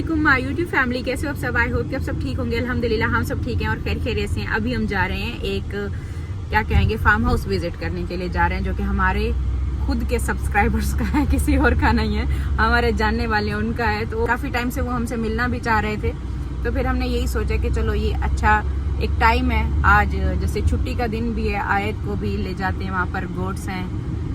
वालेकुम my YouTube family, कैसे हो आप सब? आई होप कि आप सब ठीक होंगे। अल्हम्दुलिल्लाह हम सब ठीक हैं और खैरियत से हैं। अभी हम जा रहे हैं एक क्या कहेंगे फार्म हाउस विजिट करने के लिए जा रहे हैं, जो कि हमारे खुद के सब्सक्राइबर्स का है, किसी और का नहीं है, हमारे जानने वाले उनका है। तो काफ़ी टाइम से वो हमसे मिलना भी चाह रहे थे, तो फिर हमने यही सोचा कि चलो ये अच्छा एक टाइम है, आज जैसे छुट्टी का दिन भी है, आयत को भी ले जाते हैं, वहाँ पर गोट्स हैं,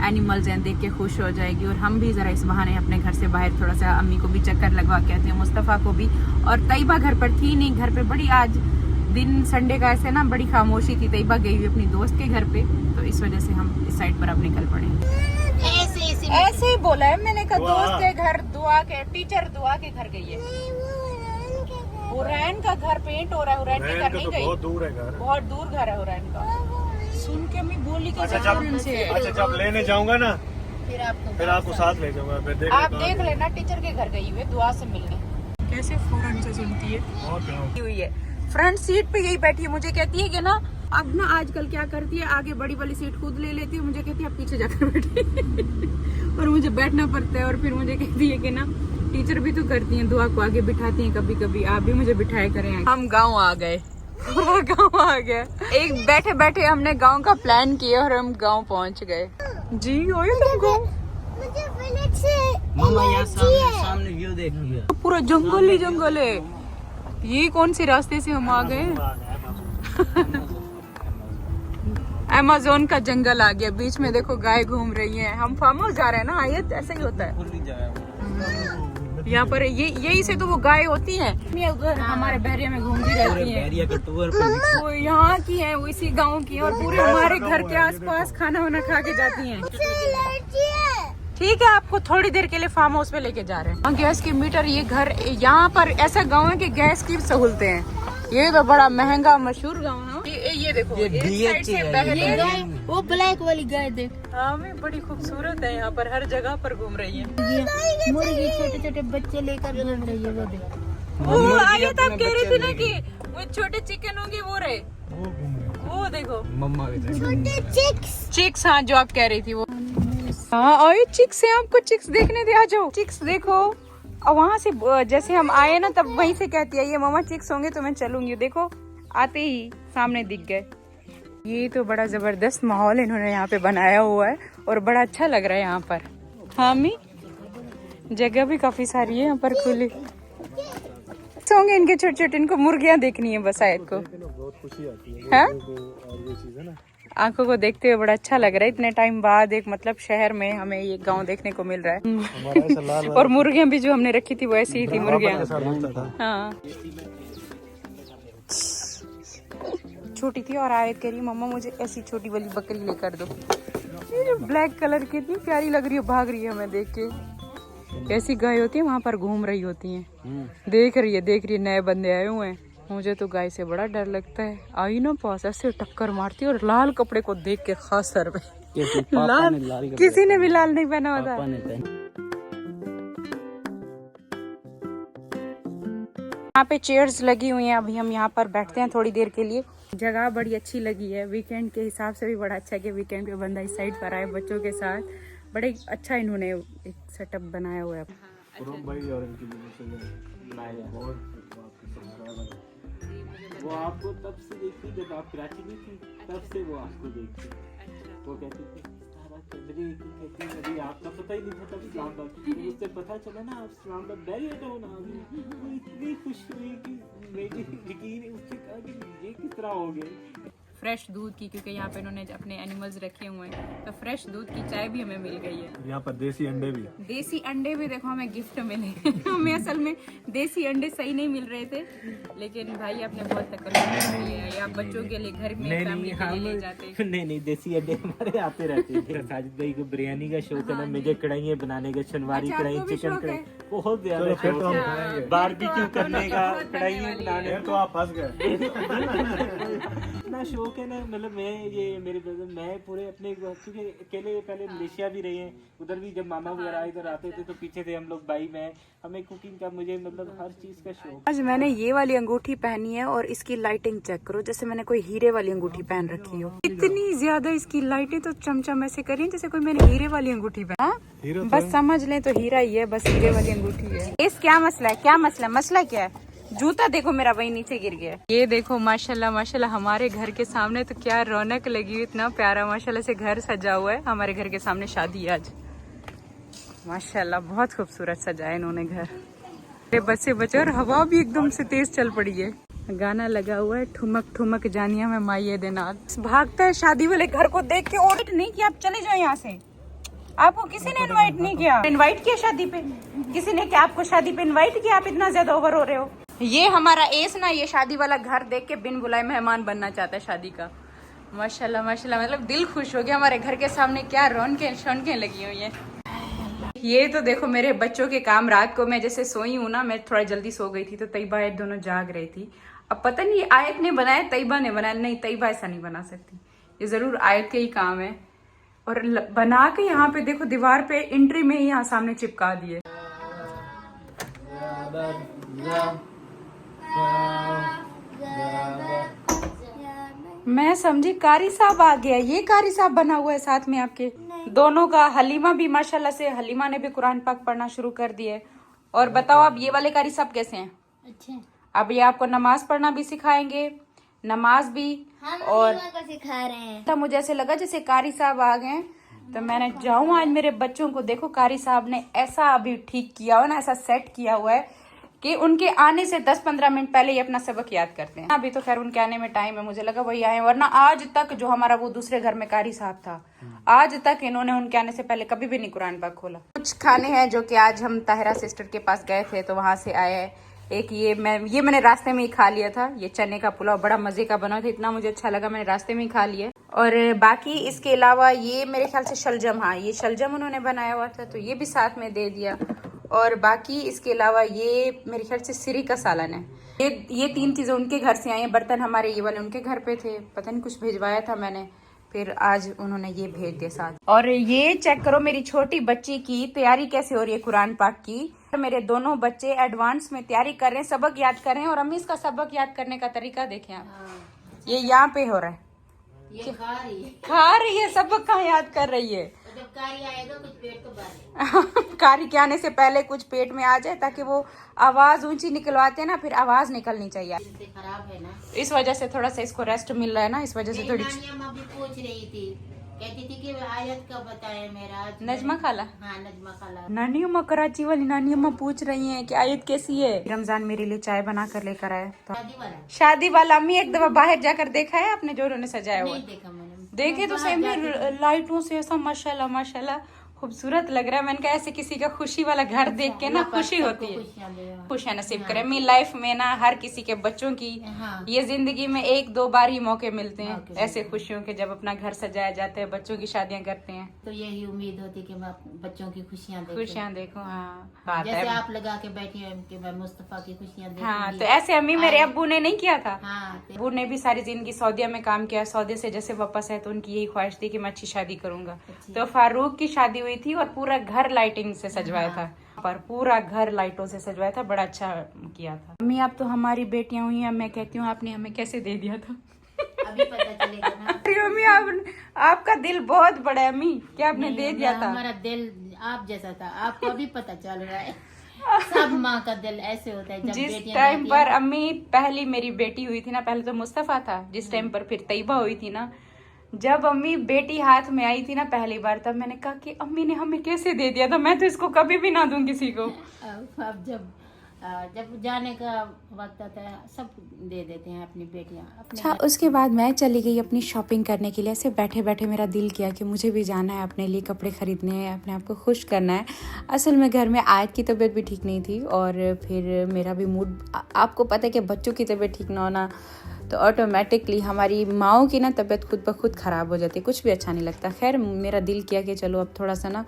एनिमल्स हैं, देख के खुश हो जाएगी और हम भी ज़रा इस बहाने अपने घर से बाहर थोड़ा सा अम्मी को भी चक्कर लगवा के आते हैं, मुस्तफ़ा को भी। और तैयबा घर पर थी नहीं, घर पे बड़ी आज दिन संडे का ऐसे ना बड़ी खामोशी थी, तैयबा गई हुई अपनी दोस्त के घर पे, तो इस वजह से हम इस साइड पर अब निकल पड़े। ऐसे ही बोला है मैंने, कहा दोस्त के घर दुआ के टीचर दुआ के घर गई है। हुरैन का घर पेंट हो रहा है, हुरैन के घर नहीं गई, बहुत दूर है घर, बहुत दूर घर है हुरैन का। सुन के मैं बोली कि अच्छा जब लेने जाऊंगा ना फिर आपको साथ ले जाऊंगा, फिर आप देख लेना। टीचर के घर गई हुई है दुआ से मिलने। कैसे फौरन से सुनती है, हुई है फ्रंट सीट पे यही बैठी है। मुझे कहती है कि ना अब ना आजकल क्या करती है, आगे बड़ी वाली सीट खुद ले लेती है, मुझे कहती है आप पीछे जाकर बैठे और मुझे बैठना पड़ता है। और फिर मुझे कहती है कि ना टीचर भी तो करती हैं, दुआ को आगे बिठाती हैं कभी कभी, आप भी मुझे बिठाए करें। हम गाँव आ गए, पूरा गाँव आ गया। एक बैठे बैठे हमने गांव का प्लान किया और हम गांव पहुंच गए। जी ओए तुमको मम्मा यहाँ सामने व्यू देखिए, पूरा जंगल ही जंगल है। ये कौन से रास्ते से हम आ गए? अमेज़न का जंगल आ गया, बीच में देखो गाय घूम रही हैं। हम फार्म हाउस जा रहे हैं ना, आयत ऐसा ही होता है यहाँ पर। यही से तो वो गाय होती हैं, उधर हमारे बहरिया में घूमती रहती हैं। वो यहाँ की हैं, वो इसी गांव की हैं और पूरे हमारे घर के आसपास खाना वाना खा के जाती हैं। ठीक है, आपको थोड़ी देर के लिए फार्म हाउस पे लेके जा रहे हैं। गैस की मीटर, ये घर यहाँ पर ऐसा गाँव है कि गैस की सहूलतें हैं। ये तो बड़ा महंगा मशहूर गाँव है। ये देखो ये साइड से बहरी गाय, वो ब्लैक वाली गाय देख, हाँ मैं बड़ी खूबसूरत है, यहाँ पर हर जगह पर घूम रही है। मुर्गी छोटे छोटे बच्चे लेकर घूम रही है। वो देख, वो आगे तो आप कह रही थी ना कि वो छोटे चिकन होंगे, वो रहे, वो देखो मम्मा छोटे चिक्स। हाँ जो आप कह रही थी वो, हाँ और चिक्स है, आपको चिक्स देखने दे, आ जाओ चिक्स देखो। और वहाँ से जैसे हम आए ना तब वहीं से कहती है ये मम्मा चिक्स होंगे तो मैं चलूंगी। देखो आते ही सामने दिख गए। ये तो बड़ा जबरदस्त माहौल इन्होंने यहाँ पे बनाया हुआ है और बड़ा अच्छा लग रहा है यहाँ पर। हाँ मी जगह भी काफी सारी है यहाँ पर खुली होंगे इनके छोटे छोटे। इनको मुर्गियाँ देखनी है बस आयत को, बहुत खुशी आती है है और ये चीज है ना, आंखों को देखते हुए बड़ा अच्छा लग रहा है। इतने टाइम बाद एक मतलब शहर में हमें ये गांव देखने को मिल रहा है। और मुर्गियां भी जो हमने रखी थी वो ऐसी ही थी मुर्गियां। हाँ छोटी थी और आयत कह रही मम्मा मुझे ऐसी छोटी वाली बकरी लेकर दो। ये जो ब्लैक कलर की इतनी प्यारी लग रही है, भाग रही है हमें देख के। कैसी गाय होती है वहाँ पर घूम रही होती हैं, देख रही है नए बंदे आए हुए हैं। मुझे तो गाय से बड़ा डर लगता है, आई ना पास ऐसे टक्कर मारती है। और लाल कपड़े को देख के खास सर पे लाल, किसी ने भी लाल नहीं पहना होता। यहाँ पे चेयर्स लगी हुई हैं, अभी हम यहाँ पर बैठते हैं थोड़ी देर के लिए। जगह बड़ी अच्छी लगी है, वीकेंड के हिसाब से भी बड़ा अच्छा है कि वीकेंड पे बंदा इस साइड पर आए बच्चों के साथ। बड़े अच्छा इन्होंने एक सेटअप बनाया हुआ है। वो आपको तब से देखती जब आप कराची में थी, तब से वो आपको देखती। वो कहती थी अभी आपका पता ही नहीं था तब इस्लामाबाद, उससे पता चला ना आप इस्लामाबाद बैरियर टाउन आ गए। वो इतनी खुश हुई कि मेरी यकीन उससे कहा कि ये किस तरह हो गया। फ्रेश दूध की, क्योंकि यहाँ पे इन्होंने अपने एनिमल्स रखे हुए हैं, तो फ्रेश दूध की चाय भी हमें मिल गई है। यहाँ पर देसी अंडे भी, देसी अंडे भी देखो हमें गिफ्ट मिले। हमें असल में देसी अंडे सही नहीं मिल रहे थे, लेकिन भाई आपने बहुत तकलीफ की है, या बच्चों के लिए घर में फैमिली के लिए ले जाते। नहीं देसी अंडे हमारे आते रहते थे। साजिद भाई को बिरयानी का शौक है ना, मुझे कढ़ाई बनाने का, शनवारी कढ़ाई, चिकन कढ़ाई बहुत ज्यादा, बारबेक्यू करने का, कढ़ाई बनाने। तो आप फंस गए। इतना शौक है ना, मतलब मैं ये मेरे ब्रदर मैं पूरे अपने, क्योंकि अकेले पहले मलेशिया भी रहे हैं, उधर भी जब मामा वगैरह इधर आते थे तो पीछे थे हम लोग भाई मैं, हमें कुकिंग का मुझे मतलब हर चीज का शौक। आज मैंने ये वाली अंगूठी पहनी है और इसकी लाइटिंग चेक करो, जैसे मैंने कोई हीरे वाली अंगूठी पहन रखी हो। इतनी ज्यादा इसकी लाइटें तो चमचम ऐसे कर रही हैं जैसे कोई मैंने हीरे वाली अंगूठी पहना। बस समझ लें तो हीरा ही है, बस हीरे वाली अंगूठी है। इस क्या मसला है, क्या मसला, मसला क्या है? जूता देखो मेरा वही नीचे गिर गया। ये देखो माशाल्लाह माशाल्लाह हमारे घर के सामने तो क्या रौनक लगी हुई, इतना प्यारा माशाल्लाह से घर सजा हुआ है। हमारे घर के सामने शादी है आज, माशाल्लाह बहुत खूबसूरत सजा है इन्होंने घर। बच्चे बचे और हवा भी एकदम से तेज चल पड़ी है। गाना लगा हुआ है ठुमक ठुमक जानिया में माये देनाथ। भागता है शादी वाले घर को देख के, और नहीं कि आप चले जाओ यहाँ से, आपको किसी ने इनवाइट नहीं किया। इनवाइट किया शादी पे? किसी ने क्या आपको शादी पे इनवाइट किया? आप इतना ज्यादा ओवर हो रहे हो। ये हमारा एस ना, ये शादी वाला घर देख के बिन बुलाए मेहमान बनना चाहता है शादी का। माशाल्लाह माशाल्लाह, मतलब दिल खुश हो गया। हमारे घर के सामने क्या रौनकें शौनकें लगी हुई हैं। ये तो देखो मेरे बच्चों के काम। रात को मैं जैसे सोई हूँ ना, मैं थोड़ा जल्दी सो गई थी तो तैयबा आयत दोनों जाग रही थी। अब पता नहीं आयत ने बनाया तैयबा ने बनाया, नहीं तैयबा ऐसा नहीं बना सकती, ये जरूर आयत के ही काम है। और बना के यहाँ पे देखो दीवार पे एंट्री में ही यहाँ सामने चिपका दिए। मैं समझी कारी साहब आ गया। ये कारी साहब बना हुआ है साथ में आपके दोनों का। हलीमा भी माशाल्लाह से, हलीमा ने भी कुरान पाक पढ़ना शुरू कर दिया है। और बताओ आप ये वाले कारी साहब कैसे हैं? अच्छे। अब ये आपको नमाज पढ़ना भी सिखाएंगे, नमाज भी, और सिखा रहे हैं। तो मुझे ऐसे लगा जैसे कारी साहब आ गए, तो मैंने जाऊँ आज मेरे बच्चों को। देखो कारी साहब ने ऐसा अभी ठीक किया हुआ ना, ऐसा सेट किया हुआ है कि उनके आने से 10-15 मिनट पहले ही अपना सबक याद करते हैं। अभी तो खैर उनके आने में टाइम है, मुझे लगा वही आए, वरना आज तक जो हमारा वो दूसरे घर में कारी साहब था, आज तक इन्होंने उनके आने से पहले कभी भी नहीं कुरान पाक खोला। कुछ खाने हैं जो कि आज हम ताहिरा सिस्टर के पास गए थे तो वहां से आए हैं। एक ये मैंने रास्ते में ही खा लिया था, ये चने का पुलाव बड़ा मजे का बना था, इतना मुझे अच्छा लगा, मैंने रास्ते में ही खा लिया। और बाकी इसके अलावा ये मेरे ख्याल से शलजम, हाँ ये शलजम उन्होंने बनाया हुआ था तो ये भी साथ में दे दिया। और बाकी इसके अलावा ये मेरे ख्याल से सिरी का सालन है। ये 3 चीजें उनके घर से आई हैं। बर्तन हमारे ये वाले उनके घर पे थे, पता नहीं कुछ भिजवाया था मैंने, फिर आज उन्होंने ये भेज दिया साथ। और ये चेक करो मेरी छोटी बच्ची की तैयारी कैसे हो रही है कुरान पाक की। मेरे दोनों बच्चे एडवांस में तैयारी कर रहे हैं, सबक याद कर रहे हैं। और अम्मी इसका सबक याद करने का तरीका देखें आप, ये यहाँ पे हो रहा है, ये खा रही है, सबक कहाँ याद कर रही है। जब कारी आएगा कुछ पेट तो भरे। कारी के आने से पहले कुछ पेट में आ जाए, ताकि वो आवाज ऊंची निकलवाते हैं ना, फिर आवाज निकलनी चाहिए। खराब है ना, इस वजह से थोड़ा सा इसको रेस्ट मिल रहा है ना, इस वजह से थोड़ी। नानिया भी पूछ रही थी, कहती थी कि आयत का बताया मेरा। नजमा खाला, हाँ नजमा खाला, नानी अम्मा कराची वाली नानी अम्मा पूछ रही हैं कि आयत कैसी है। रमजान मेरे लिए चाय बना कर लेकर आए तो शादी वाला। अम्मी एक दफा बाहर जाकर देखा है आपने जो उन्होंने सजाया हुआ? देखा मैंने। देखे तो सही में लाइटों से ऐसा माशाल्लाह माशाल्लाह खूबसूरत लग रहा है। मैंने कहा ऐसे किसी का खुशी वाला घर देख के ना खुशी होती है, खुशियाँ नसीब करे। मेरी लाइफ में ना हर किसी के बच्चों की ये जिंदगी में 1-2 बार ही मौके मिलते हैं ऐसे खुशियों के, जब अपना घर सजाया जाता है, बच्चों की शादियां करते हैं, तो यही उम्मीद होती है कि मैं बच्चों की खुशियाँ देखो। हाँ जैसे आप लगा के बैठी हैं कि मैं मुस्तफा की खुशियाँ देखूंगी। हाँ, तो ऐसे अम्मी मेरे अब्बू ने नहीं किया था। हाँ, अब्बू ने भी सारी जिंदगी सऊदीया में काम किया, सऊदी से जैसे वापस है तो उनकी यही ख्वाहिश थी कि मैं अच्छी शादी करूंगा। तो फारूक की शादी हुई थी और पूरा घर लाइटिंग से सजवाया था, पर पूरा घर लाइटों से सजवाया था, बड़ा अच्छा किया था। अम्मी आप तो हमारी बेटियां हुई हैं, मैं कहती हूँ आपने हमें कैसे दे दिया था। अभी पता चलेगा ना। अम्मी आपका दिल बहुत बड़ा है अम्मी, क्या आपने दे दिया था? हमारा दिल आप जैसा था, आपको अभी पता चल रहा है। सब माँ का दिल ऐसे होता है। जब जिस टाइम पर अम्मी पहली मेरी बेटी हुई थी ना, पहले तो मुस्तफा था, जिस टाइम पर फिर तैयबा हुई थी ना, जब अम्मी बेटी हाथ में आई थी ना पहली बार, तब मैंने कहा कि अम्मी ने हमें कैसे दे दिया था, मैं तो इसको कभी भी ना दूं किसी को। अब जब जाने का वक्त आता है सब दे देते हैं अपनी बेटियां। अच्छा, उसके बाद मैं चली गई अपनी शॉपिंग करने के लिए। ऐसे बैठे बैठे मेरा दिल किया कि मुझे भी जाना है, अपने लिए कपड़े खरीदने हैं, अपने आप को खुश करना है। असल में घर में आयत की तबीयत भी ठीक नहीं थी और फिर मेरा भी मूड, आपको पता है कि बच्चों की तबीयत ठीक ना होना तो ऑटोमेटिकली हमारी माओं की ना तबीयत खुद ब खुद ख़राब हो जाती है, कुछ भी अच्छा नहीं लगता। खैर मेरा दिल किया कि चलो अब थोड़ा सा ना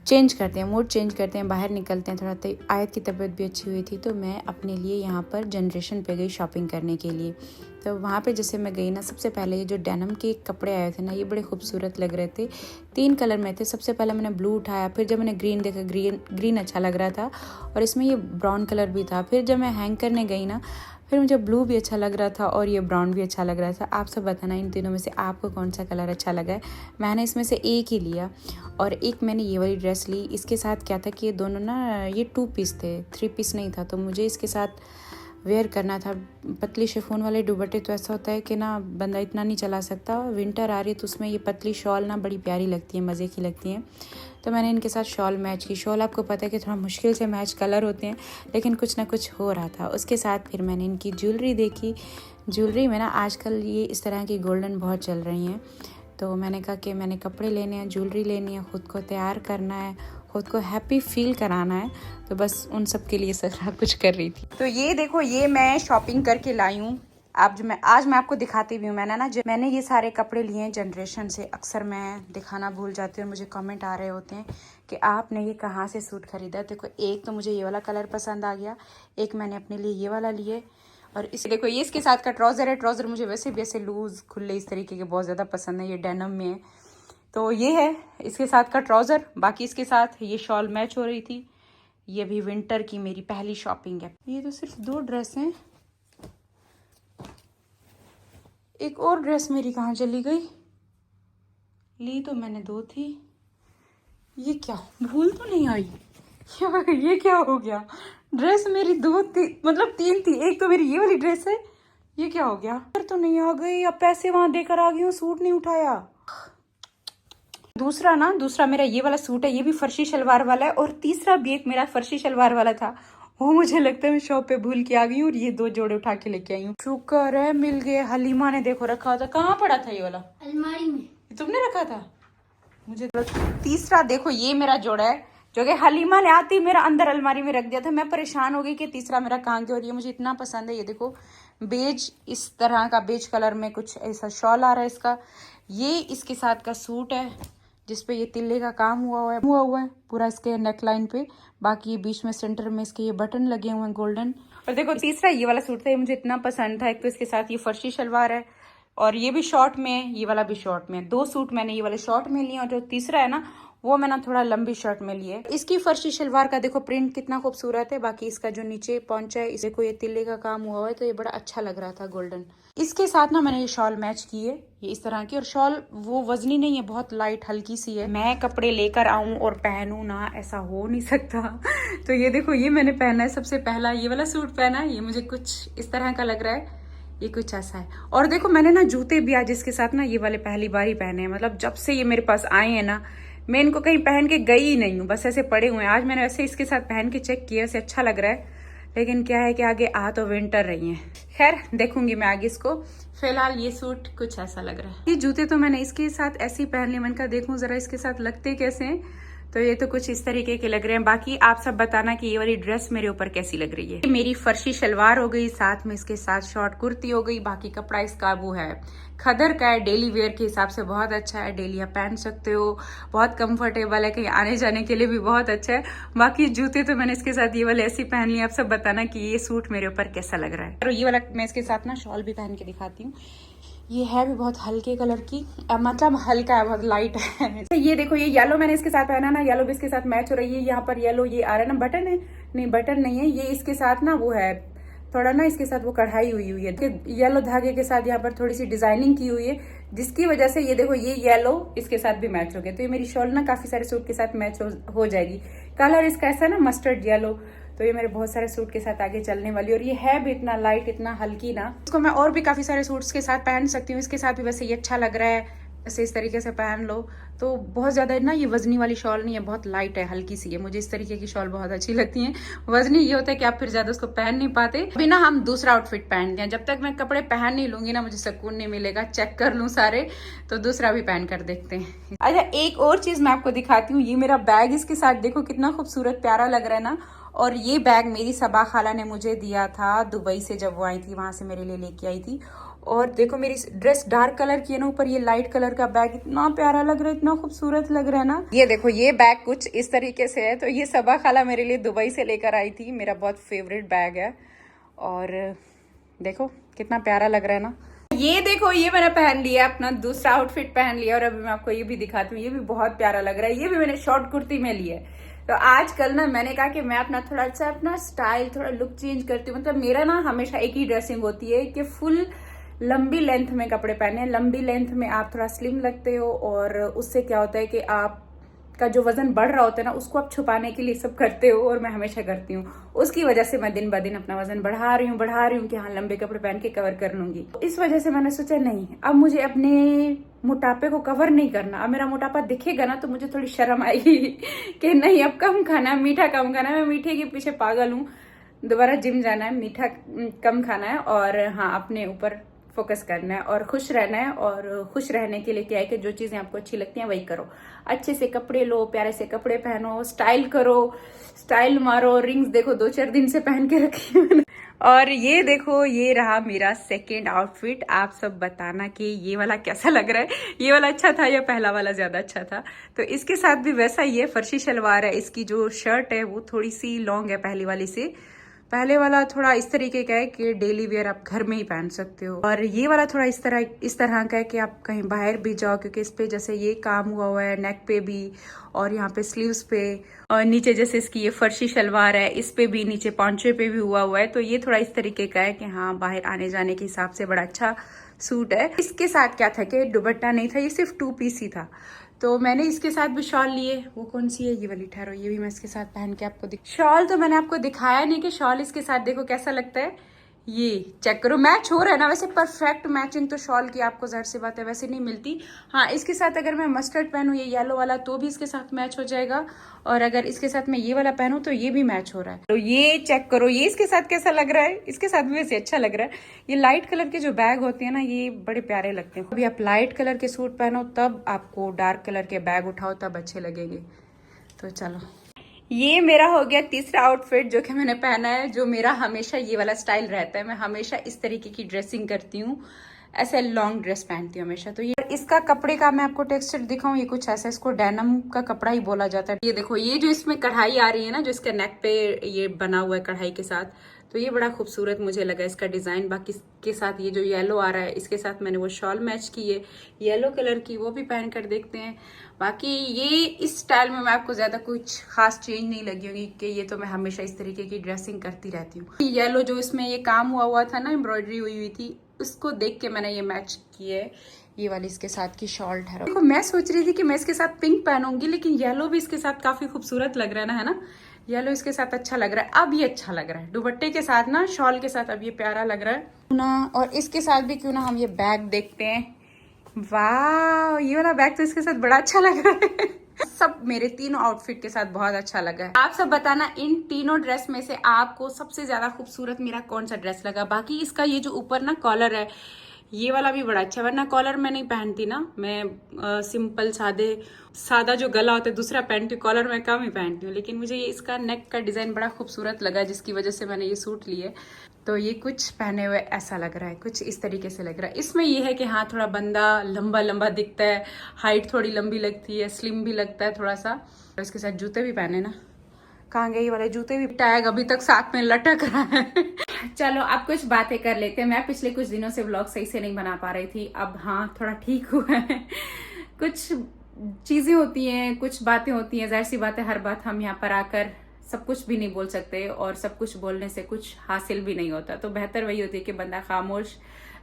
चेंज करते हैं, मूड चेंज करते हैं, बाहर निकलते हैं थोड़ा। आयत की तबीयत भी अच्छी हुई थी तो मैं अपने लिए यहाँ पर जनरेशन पे गई शॉपिंग करने के लिए। तो वहाँ पे जैसे मैं गई ना, सबसे पहले ये जो डेनिम के कपड़े आए थे ना, ये बड़े खूबसूरत लग रहे थे। 3 कलर में थे। सबसे पहले मैंने ब्लू उठाया, फिर जब मैंने ग्रीन देखा, ग्रीन अच्छा लग रहा था और इसमें ये ब्राउन कलर भी था। फिर जब मैं हैंग करने गई ना, फिर मुझे ब्लू भी अच्छा लग रहा था और ये ब्राउन भी अच्छा लग रहा था। आप सब बताना इन तीनों में से आपको कौन सा कलर अच्छा लगा है। मैंने इसमें से एक ही लिया और एक मैंने ये वाली ड्रेस ली। इसके साथ क्या था कि ये दोनों ना, ये 2 पीस थे, 3 पीस नहीं था। तो मुझे इसके साथ वेयर करना था पतली शिफॉन वाले दुपट्टे। तो ऐसा होता है कि ना बंदा इतना नहीं चला सकता। विंटर आ रही है तो उसमें ये पतली शॉल ना बड़ी प्यारी लगती है, मज़े की लगती है। तो मैंने इनके साथ शॉल मैच की। शॉल आपको पता है कि थोड़ा मुश्किल से मैच कलर होते हैं, लेकिन कुछ ना कुछ हो रहा था। उसके साथ फिर मैंने इनकी ज्वेलरी देखी। ज्वेलरी में ना आजकल ये इस तरह की गोल्डन बहुत चल रही हैं। तो मैंने कहा कि मैंने कपड़े लेने हैं, ज्वेलरी लेनी है, ख़ुद को तैयार करना है, ख़ुद को हैप्पी फील कराना है। तो बस उन सब के लिए सारा कुछ कर रही थी। तो ये देखो, ये मैं शॉपिंग करके लाई हूँ। आज मैं आपको दिखाती भी हूँ। मैंने ये सारे कपड़े लिए हैं जनरेशन से। अक्सर मैं दिखाना भूल जाती हूँ और मुझे कमेंट आ रहे होते हैं कि आपने ये कहाँ से सूट खरीदा। देखो, एक तो मुझे ये वाला कलर पसंद आ गया, एक मैंने अपने लिए ये वाला लिए। और इस देखो, ये इसके साथ का ट्राउज़र है। ट्राउज़र मुझे वैसे भी ऐसे लूज़ खुले इस तरीके के बहुत ज़्यादा पसंद है, ये डेनिम में है। तो ये है इसके साथ का ट्राउज़र। बाकी इसके साथ ये शॉल मैच हो रही थी। ये भी विंटर की मेरी पहली शॉपिंग है। ये तो सिर्फ 2 ड्रेस हैं। एक और ड्रेस मेरी कहाँ चली गई? ली तो मैंने 2 थी। ये क्या, भूल तो नहीं आई? ये क्या हो गया? ड्रेस मेरी 2 थी, मतलब 3 थी। एक तो मेरी ये वाली ड्रेस है। ये क्या हो गया? तो नहीं आ गई, अब पैसे वहां देकर आ गई हूँ, सूट नहीं उठाया। दूसरा मेरा ये वाला सूट है, ये भी फर्शी शलवार वाला है। और तीसरा भी एक मेरा फर्शी शलवार वाला था, वो मुझे लगता है मैं शॉप पे भूल के आ गई हूँ। और ये 2 जोड़े उठा के लेके आई हूँ। शुक्र है मिल गए। हलीमा ने देखो रखा था। कहाँ पड़ा था ये वाला? अलमारी में। तुमने रखा था? मुझे तीसरा देखो, ये मेरा जोड़ा है जो कि हलीमा ने आती मेरा अंदर अलमारी में रख दिया था। मैं परेशान हो गई कि तीसरा मेरा कहाँ गया। और ये मुझे इतना पसंद है। ये देखो, बेज, इस तरह का बेज कलर में कुछ ऐसा शॉल आ रहा है इसका। ये इसके साथ का सूट है जिसपे ये तिल्ले का काम हुआ है पूरा इसके नेकलाइन पे। बाकी ये बीच में सेंटर में इसके ये बटन लगे हुए हैं गोल्डन। और देखो, तीसरा ये वाला सूट था, ये मुझे इतना पसंद था। एक तो इसके साथ ये फर्शी शलवार है और ये भी शॉर्ट में है, ये वाला भी शॉर्ट में है। 2 सूट मैंने ये वाले शॉर्ट में लिए और जो तीसरा है ना, वो मैंने थोड़ा लंबी शर्ट में लिए। इसकी फर्शी शलवार का देखो प्रिंट कितना खूबसूरत है। बाकी इसका जो नीचे पहुंचा है, इसको ये तिल्ले का काम हुआ है, तो ये बड़ा अच्छा लग रहा था गोल्डन। इसके साथ ना मैंने ये शॉल मैच की है, ये इस तरह की। और शॉल वो वजनी नहीं है, बहुत लाइट हल्की सी है। मैं कपड़े लेकर आऊं और पहनूं ना, ऐसा हो नहीं सकता। तो ये देखो, ये मैंने पहना है सबसे पहला, ये वाला सूट पहना है। ये मुझे कुछ इस तरह का लग रहा है, ये कुछ ऐसा है। और देखो, मैंने ना जूते भी आज इसके साथ ना ये वाले पहली बार ही पहने हैं। मतलब जब से ये मेरे पास आए हैं ना, मैं इनको कहीं पहन के गई ही नहीं हूँ, बस ऐसे पड़े हुए हैं। आज मैंने ऐसे इसके साथ पहन के चेक किया, ऐसे अच्छा लग रहा है। लेकिन क्या है कि आगे आ तो विंटर रही है। खैर, देखूंगी मैं आगे इसको। फिलहाल ये सूट कुछ ऐसा लग रहा है। ये जूते तो मैंने इसके साथ ऐसे ही पहन लिए। मैंने कहा देखूं जरा इसके साथ लगते कैसे हैं। तो ये तो कुछ इस तरीके के लग रहे हैं। बाकी आप सब बताना कि ये वाली ड्रेस मेरे ऊपर कैसी लग रही है। मेरी फर्शी शलवार हो गई, साथ में इसके साथ शॉर्ट कुर्ती हो गई। बाकी कपड़ा इसका वो है खदर का है, डेली वेयर के हिसाब से बहुत अच्छा है। डेली आप पहन सकते हो, बहुत कंफर्टेबल है, कहीं आने जाने के लिए भी बहुत अच्छा है। बाकी जूते तो मैंने इसके साथ ये वाले ऐसे पहन लिए। आप सब बताना कि ये सूट मेरे ऊपर कैसा लग रहा है। और ये वाला मैं इसके साथ ना शॉल भी पहन के दिखाती हूँ। ये है भी बहुत हल्के कलर की, मतलब हल्का है, बहुत लाइट है। ये देखो, ये येलो मैंने इसके साथ पहना ना, येलो भी इसके साथ मैच हो रही है। यहाँ पर येलो ये आ रहा है ना, बटन है, नहीं बटन नहीं है, ये इसके साथ ना वो है थोड़ा ना, इसके साथ वो कढ़ाई हुई है येलो धागे के साथ। यहाँ पर थोड़ी सी डिजाइनिंग की हुई है, जिसकी वजह से ये देखो, ये येलो इसके साथ भी मैच हो गया। तो ये मेरी शॉल ना काफी सारे सूट के साथ मैच हो जाएगी। कलर इसका ऐसा ना मस्टर्ड येलो, तो ये मेरे बहुत सारे सूट के साथ आगे चलने वाली। और ये है भी इतना लाइट, इतना हल्की ना, इसको मैं और भी काफी सारे सूट्स के साथ पहन सकती हूँ। इसके साथ भी वैसे ये अच्छा लग रहा है, ऐसे इस तरीके से पहन लो तो बहुत ज्यादा ना, ये वजनी वाली शॉल नहीं है, बहुत लाइट है, हल्की सी है। मुझे इस तरीके की शॉल बहुत अच्छी लगती है। वजनी ये होता है कि आप फिर ज्यादा उसको पहन नहीं पाते। अभी ना हम दूसरा आउटफिट पहनते हैं। जब तक मैं कपड़े पहन नहीं लूंगी ना, मुझे सुकून नहीं मिलेगा। चेक कर लूं सारे, तो दूसरा भी पहन कर देखते हैं। अच्छा, एक और चीज मैं आपको दिखाती हूँ। ये मेरा बैग, इसके साथ देखो कितना खूबसूरत प्यारा लग रहा है ना। और ये बैग मेरी सबा खाला ने मुझे दिया था दुबई से, जब वो आई थी वहां से मेरे लिए लेके आई थी। और देखो मेरी ड्रेस डार्क कलर की है ना, ऊपर ये लाइट कलर का बैग इतना प्यारा लग रहा है, इतना खूबसूरत लग रहा है ना। ये देखो ये बैग कुछ इस तरीके से है। तो ये सबा खाला मेरे लिए दुबई से लेकर आई थी, मेरा बहुत फेवरेट बैग है। और देखो कितना प्यारा लग रहा है ना। ये देखो ये मैंने पहन लिया, अपना दूसरा आउटफिट पहन लिया, और अभी मैं आपको ये भी दिखाती हूँ। ये भी बहुत प्यारा लग रहा है, ये भी मैंने शॉर्ट कुर्ती में ली है। तो आजकल ना मैंने कहा कि मैं अपना थोड़ा सा अपना स्टाइल थोड़ा लुक चेंज करती हूँ। मतलब मेरा ना हमेशा एक ही ड्रेसिंग होती है कि फुल लंबी लेंथ में कपड़े पहने। लंबी लेंथ में आप थोड़ा स्लिम लगते हो, और उससे क्या होता है कि आप का जो वजन बढ़ रहा होता है ना, उसको आप छुपाने के लिए सब करते हो, और मैं हमेशा करती हूँ। उसकी वजह से मैं दिन ब दिन अपना वजन बढ़ा रही हूँ कि हाँ लंबे कपड़े पहन के कवर कर लूंगी। इस वजह से मैंने सोचा नहीं, अब मुझे अपने मोटापे को कवर नहीं करना। अब मेरा मोटापा दिखेगा ना तो मुझे थोड़ी शर्म आएगी कि नहीं अब कम खाना है, मीठा कम खाना है। मैं मीठे के पीछे पागल हूँ, दोबारा जिम जाना है, मीठा कम खाना है, और हाँ अपने ऊपर फोकस करना है और खुश रहना है। और खुश रहने के लिए क्या है कि जो चीजें आपको अच्छी लगती हैं वही करो। अच्छे से कपड़े लो, प्यारे से कपड़े पहनो, स्टाइल करो, स्टाइल मारो। रिंग्स देखो 2-4 दिन से पहन के रखी है मैंने। और ये देखो ये रहा मेरा सेकेंड आउटफिट। आप सब बताना कि ये वाला कैसा लग रहा है, ये वाला अच्छा था या पहला वाला ज्यादा अच्छा था। तो इसके साथ भी वैसा ही है, फर्शी शलवार है। इसकी जो शर्ट है वो थोड़ी सी लॉन्ग है पहली वाली से। पहले वाला थोड़ा इस तरीके का है कि डेली वेयर आप घर में ही पहन सकते हो, और ये वाला थोड़ा इस तरह का है कि आप कहीं बाहर भी जाओ, क्योंकि इस पे जैसे ये काम हुआ है नेक पे भी, और यहाँ पे स्लीव्स पे, और नीचे जैसे इसकी ये फर्शी शलवार है इस पे भी, नीचे पॉन्चे पे भी हुआ है। तो ये थोड़ा इस तरीके का है कि हाँ बाहर आने जाने के हिसाब से बड़ा अच्छा सूट है। इसके साथ क्या था कि दुपट्टा नहीं था, ये सिर्फ 2 पीस ही था। तो मैंने इसके साथ भी शॉल लिए। वो कौन सी है, ये वाली, ठहरो, ये भी मैं इसके साथ पहन के आपको शॉल तो मैंने आपको दिखाया नहीं कि शॉल इसके साथ देखो कैसा लगता है। ये चेक करो, मैच हो रहा है ना। वैसे परफेक्ट मैचिंग तो शॉल की आपको जाहिर सी बात है वैसे नहीं मिलती। हाँ इसके साथ अगर मैं मस्टर्ड पहनूं ये येलो वाला तो भी इसके साथ मैच हो जाएगा, और अगर इसके साथ मैं ये वाला पहनूं तो ये भी मैच हो रहा है। तो ये चेक करो ये इसके साथ कैसा लग रहा है। इसके साथ भी वैसे अच्छा लग रहा है। ये लाइट कलर के जो बैग होते हैं ना ये बड़े प्यारे लगते हैं। अभी आप लाइट कलर के सूट पहनो तब आपको डार्क कलर के बैग उठाओ तब अच्छे लगेंगे। तो चलो ये मेरा हो गया तीसरा आउटफिट जो कि मैंने पहना है, जो मेरा हमेशा ये वाला स्टाइल रहता है। मैं हमेशा इस तरीके की ड्रेसिंग करती हूँ, ऐसे लॉन्ग ड्रेस पहनती हूँ हमेशा। तो ये इसका कपड़े का मैं आपको टेक्सचर दिखाऊं, ये कुछ ऐसा, इसको डेनिम का कपड़ा ही बोला जाता है। ये देखो ये जो इसमें कढ़ाई आ रही है ना, जो इसके नेक पे ये बना हुआ है कढ़ाई के साथ, तो ये बड़ा खूबसूरत मुझे लगा इसका डिजाइन। बाकी के साथ ये जो येलो आ रहा है इसके साथ मैंने वो शॉल मैच की है येलो कलर की, वो भी पहन कर देखते हैं। बाकी ये इस स्टाइल में मैं आपको ज्यादा कुछ खास चेंज नहीं लगी होगी कि ये तो मैं हमेशा इस तरीके की ड्रेसिंग करती रहती हूँ। येलो जो इसमें ये काम हुआ था ना, एम्ब्रॉयडरी हुई थी, उसको देख के मैंने ये मैच की है ये वाली इसके साथ की शॉल। ठहरो देखो मैं सोच रही थी कि मैं इसके साथ पिंक पहनूंगी, लेकिन येलो भी इसके साथ काफी खूबसूरत लग रहा है ना। येलो इसके साथ अच्छा लग रहा है। अब ये अच्छा लग रहा है दुपट्टे के साथ ना, शॉल के साथ अब ये प्यारा लग रहा है ना। और इसके साथ भी क्यों ना हम ये बैग देखते हैं। वाह ये वाला बैग तो इसके साथ बड़ा अच्छा लग रहा है। सब मेरे तीनों आउटफिट के साथ बहुत अच्छा लगा है। आप सब बताना इन तीनों ड्रेस में से आपको सबसे ज्यादा खूबसूरत मेरा कौन सा ड्रेस लगा। बाकी इसका ये जो ऊपर ना कॉलर है ये वाला भी बड़ा अच्छा, वरना कॉलर मैं नहीं पहनती ना, मैं सिंपल सादा जो गला होता है दूसरा पहनती हूँ, कॉलर मैं कम ही पहनती हूँ। लेकिन मुझे ये इसका नेक का डिजाइन बड़ा खूबसूरत लगा जिसकी वजह से मैंने ये सूट लिए। तो ये कुछ पहने हुए ऐसा लग रहा है, कुछ इस तरीके से लग रहा है। इसमें ये है कि हाँ थोड़ा बंदा लंबा लंबा दिखता है, हाइट थोड़ी लंबी लगती है, स्लिम भी लगता है थोड़ा सा। और इसके साथ जूते भी पहने ना, कहाँ गए ये वाले जूते भी, टैग अभी तक साथ में लटक रहा है। चलो अब कुछ बातें कर लेते हैं। मैं पिछले कुछ दिनों से व्लॉग सही से नहीं बना पा रही थी, अब हाँ थोड़ा ठीक हुआ है। कुछ चीजें होती हैं, कुछ बातें होती हैं, जाहिर सी बात है हर बात हम यहाँ पर आकर सब कुछ भी नहीं बोल सकते, और सब कुछ बोलने से कुछ हासिल भी नहीं होता। तो बेहतर वही होती है कि बंदा खामोश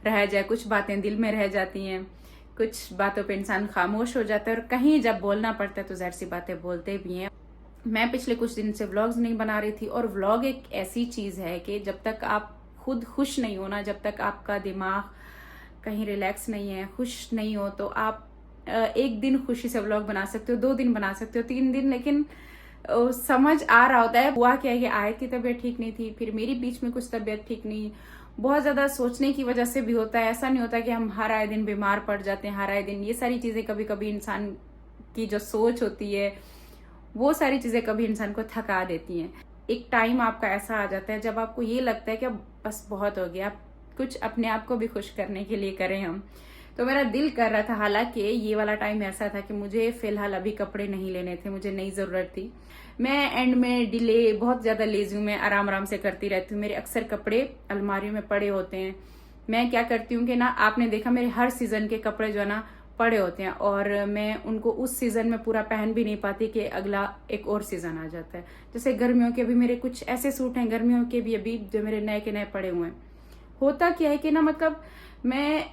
रह जाए। कुछ बातें दिल में रह जाती हैं, कुछ बातों पे इंसान खामोश हो जाता है, और कहीं जब बोलना पड़ता है तो जाहिर सी बातें बोलते भी हैं। मैं पिछले कुछ दिन से व्लॉग्स नहीं बना रही थी, और व्लॉग एक ऐसी चीज है कि जब तक आप खुद खुश नहीं हो ना, जब तक आपका दिमाग कहीं रिलैक्स नहीं है, खुश नहीं हो, तो आप एक दिन खुशी से व्लॉग बना सकते हो, 2 दिन बना सकते हो, 3 दिन, लेकिन समझ आ रहा होता है। हुआ क्या है कि आयत की तबीयत ठीक नहीं थी, फिर मेरी बीच में कुछ तबीयत ठीक नहीं, बहुत ज्यादा सोचने की वजह से भी होता है। ऐसा नहीं होता कि हम हर आए दिन बीमार पड़ जाते हैं, हर आए दिन। ये सारी चीजें कभी कभी इंसान की जो सोच होती है वो सारी चीजें कभी इंसान को थका देती हैं। एक टाइम आपका ऐसा आ जाता है जब आपको ये लगता है कि अब बस बहुत हो गया, कुछ अपने आप को भी खुश करने के लिए करें हम। तो मेरा दिल कर रहा था, हालांकि ये वाला टाइम ऐसा था कि मुझे फिलहाल अभी कपड़े नहीं लेने थे, मुझे नई जरूरत थी। मैं एंड में डिले बहुत ज्यादा लेजी हूँ, मैं आराम आराम से करती रहती हूँ। मेरे अक्सर कपड़े अलमारियों में पड़े होते हैं। मैं क्या करती हूँ कि ना, आपने देखा मेरे हर सीजन के कपड़े जो है ना पड़े होते हैं, और मैं उनको उस सीजन में पूरा पहन भी नहीं पाती कि अगला एक और सीजन आ जाता है। जैसे गर्मियों के भी मेरे कुछ ऐसे सूट हैं, गर्मियों के भी अभी जो मेरे नए के नए पड़े हुए हैं। होता क्या है कि ना, मतलब मैं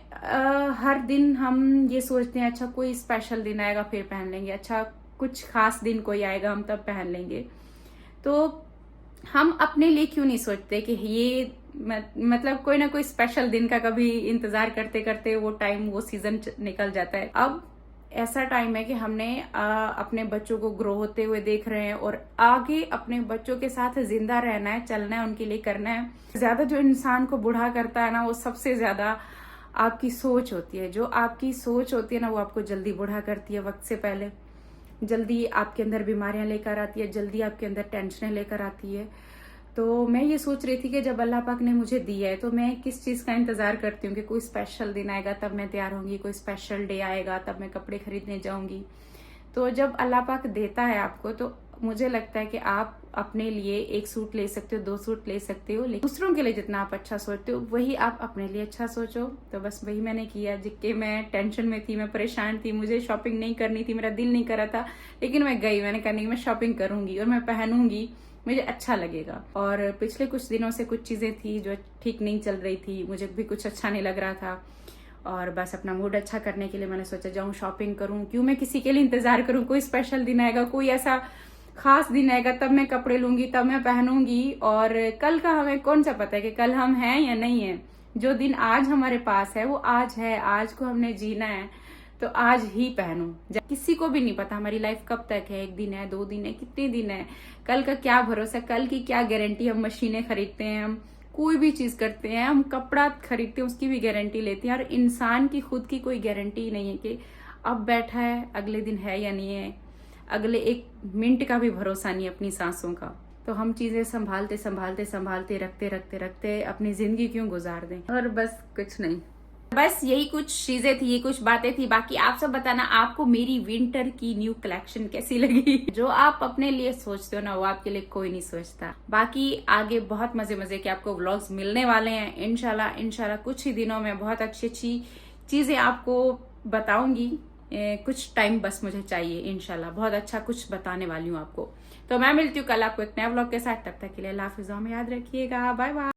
हर दिन हम ये सोचते हैं अच्छा कोई स्पेशल दिन आएगा फिर पहन लेंगे, अच्छा कुछ खास दिन कोई आएगा हम तब पहन लेंगे। तो हम अपने लिए क्यों नहीं सोचते कि ये मतलब कोई ना कोई स्पेशल दिन का कभी इंतजार करते करते वो टाइम, वो सीजन निकल जाता है। अब ऐसा टाइम है कि हमने अपने बच्चों को ग्रो होते हुए देख रहे हैं, और आगे अपने बच्चों के साथ जिंदा रहना है, चलना है, उनके लिए करना है। ज्यादा जो इंसान को बूढ़ा करता है ना, वो सबसे ज्यादा आपकी सोच होती है। जो आपकी सोच होती है ना, वो आपको जल्दी बूढ़ा करती है, वक्त से पहले। जल्दी आपके अंदर बीमारियां लेकर आती है, जल्दी आपके अंदर टेंशनें लेकर आती है। तो मैं ये सोच रही थी कि जब अल्लाह पाक ने मुझे दिया है तो मैं किस चीज का इंतजार करती हूँ कि कोई स्पेशल दिन आएगा तब मैं तैयार होंगी, कोई स्पेशल डे आएगा तब मैं कपड़े खरीदने जाऊंगी। तो जब अल्लाह पाक देता है आपको, तो मुझे लगता है कि आप अपने लिए एक सूट ले सकते हो, 2 सूट ले सकते हो, लेकिन दूसरों के लिए जितना आप अच्छा सोचते हो वही आप अपने लिए अच्छा सोचो। तो बस वही मैंने किया। जिसके मैं टेंशन में थी, मैं परेशान थी, मुझे शॉपिंग नहीं करनी थी, मेरा दिल नहीं कर रहा था, लेकिन मैं गई। मैंने कहा नहीं, मैं शॉपिंग करूंगी और मैं पहनूंगी, मुझे अच्छा लगेगा। और पिछले कुछ दिनों से कुछ चीजें थी जो ठीक नहीं चल रही थी, मुझे भी कुछ अच्छा नहीं लग रहा था, और बस अपना मूड अच्छा करने के लिए मैंने सोचा जाऊं शॉपिंग करूं। क्यों मैं किसी के लिए इंतजार करूं? कोई स्पेशल दिन आएगा, कोई ऐसा खास दिन आएगा तब मैं कपड़े लूंगी, तब मैं पहनूंगी। और कल का हमें कौन सा पता है कि कल हम हैं या नहीं है। जो दिन आज हमारे पास है वो आज है, आज को हमने जीना है तो आज ही पहनूं। किसी को भी नहीं पता हमारी लाइफ कब तक है, 1 दिन है, 2 दिन है, कितने दिन है, कल का क्या भरोसा, कल की क्या गारंटी। हम मशीनें खरीदते हैं, हम कोई भी चीज करते हैं, हम कपड़ा खरीदते हैं, उसकी भी गारंटी लेते हैं। और इंसान की खुद की कोई गारंटी नहीं है कि अब बैठा है अगले दिन है या नहीं है, अगले 1 मिनट का भी भरोसा नहीं अपनी सांसों का। तो हम चीजें संभालते संभालते संभालते रखते अपनी जिंदगी क्यों गुजार दें। और बस कुछ नहीं, बस यही कुछ चीजें थी, ये कुछ बातें थी। बाकी आप सब बताना आपको मेरी विंटर की न्यू कलेक्शन कैसी लगी। जो आप अपने लिए सोचते हो ना, वो आपके लिए कोई नहीं सोचता। बाकी आगे बहुत मजे के आपको व्लॉग्स मिलने वाले हैं इंशाल्लाह कुछ ही दिनों में बहुत अच्छी चीजें आपको बताऊंगी। कुछ टाइम बस मुझे चाहिए, इंशाल्लाह बहुत अच्छा कुछ बताने वाली हूँ आपको। तो मैं मिलती हूँ कल आपको एक नया व्लॉग के साथ। तब तक के लिए अल्लाह हाफिज़, में याद रखिएगा। Bye bye.